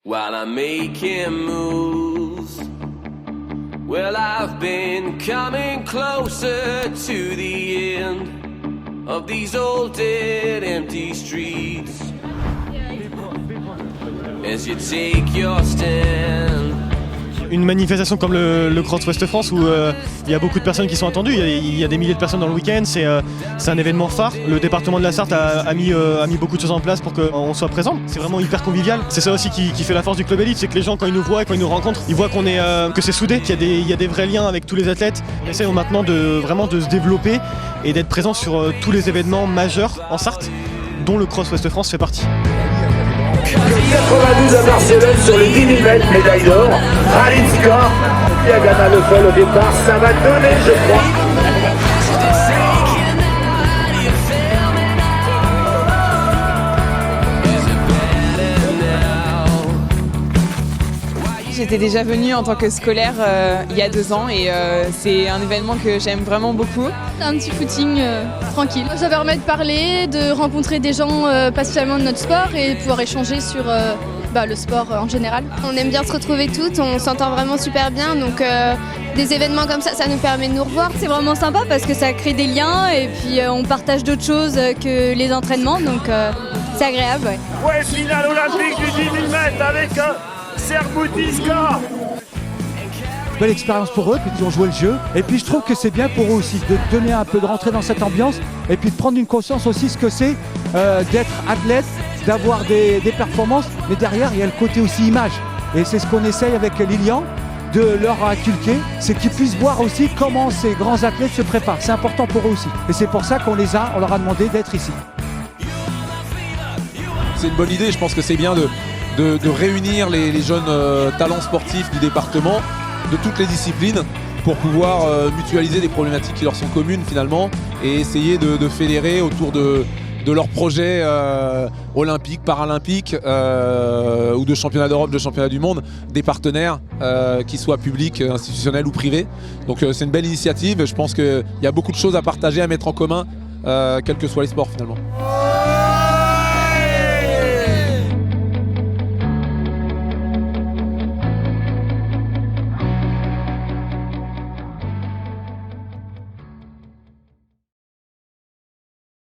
While I'm making moves, well, I've been coming closer to the end of these old dead empty streets. As you take your stand. Une manifestation comme le Cross Ouest France où il y a beaucoup de personnes qui sont attendues, il y a des milliers de personnes dans le week-end, c'est un événement phare. Le département de la Sarthe a mis beaucoup de choses en place pour qu'on soit présent. C'est vraiment hyper convivial. C'est ça aussi qui fait la force du club élite, c'est que les gens quand ils nous voient, quand ils nous rencontrent, ils voient que c'est soudé, qu'il y a des vrais liens avec tous les athlètes. On essaie maintenant de se développer et d'être présent sur tous les événements majeurs en Sarthe, dont le Cross Ouest France fait partie. 92 à Barcelone sur le 10 000 mètres, médaille d'or. Ralinska, Diagana le folle au départ, ça va donner, je crois. J'étais déjà venue en tant que scolaire il y a 2 ans et c'est un événement que j'aime vraiment beaucoup. Un petit footing tranquille. Ça permet de parler, de rencontrer des gens pas spécialement de notre sport et pouvoir échanger sur le sport en général. On aime bien se retrouver toutes, on s'entend vraiment super bien, donc des événements comme ça nous permet de nous revoir. C'est vraiment sympa parce que ça crée des liens et puis on partage d'autres choses que les entraînements, donc c'est agréable. Ouais, finale olympique du 10 000 mètres avec Serboutiska. Belle expérience pour eux, puis ils ont joué le jeu. Et puis je trouve que c'est bien pour eux aussi de donner un peu, de rentrer dans cette ambiance et puis de prendre une conscience aussi ce que c'est d'être athlète, d'avoir des performances, mais derrière il y a le côté aussi image. Et c'est ce qu'on essaye avec Lilian de leur inculquer, c'est qu'ils puissent voir aussi comment ces grands athlètes se préparent. C'est important pour eux aussi. Et c'est pour ça qu'on leur a demandé d'être ici. C'est une bonne idée, je pense que c'est bien de réunir les jeunes talents sportifs du département, de toutes les disciplines, pour pouvoir mutualiser des problématiques qui leur sont communes finalement et essayer de fédérer autour de leurs projets olympiques, paralympiques ou de championnats d'Europe, de championnats du monde, des partenaires qui soient publics, institutionnels ou privés. Donc c'est une belle initiative, je pense qu'il y a beaucoup de choses à partager, à mettre en commun, quels que soient les sports finalement.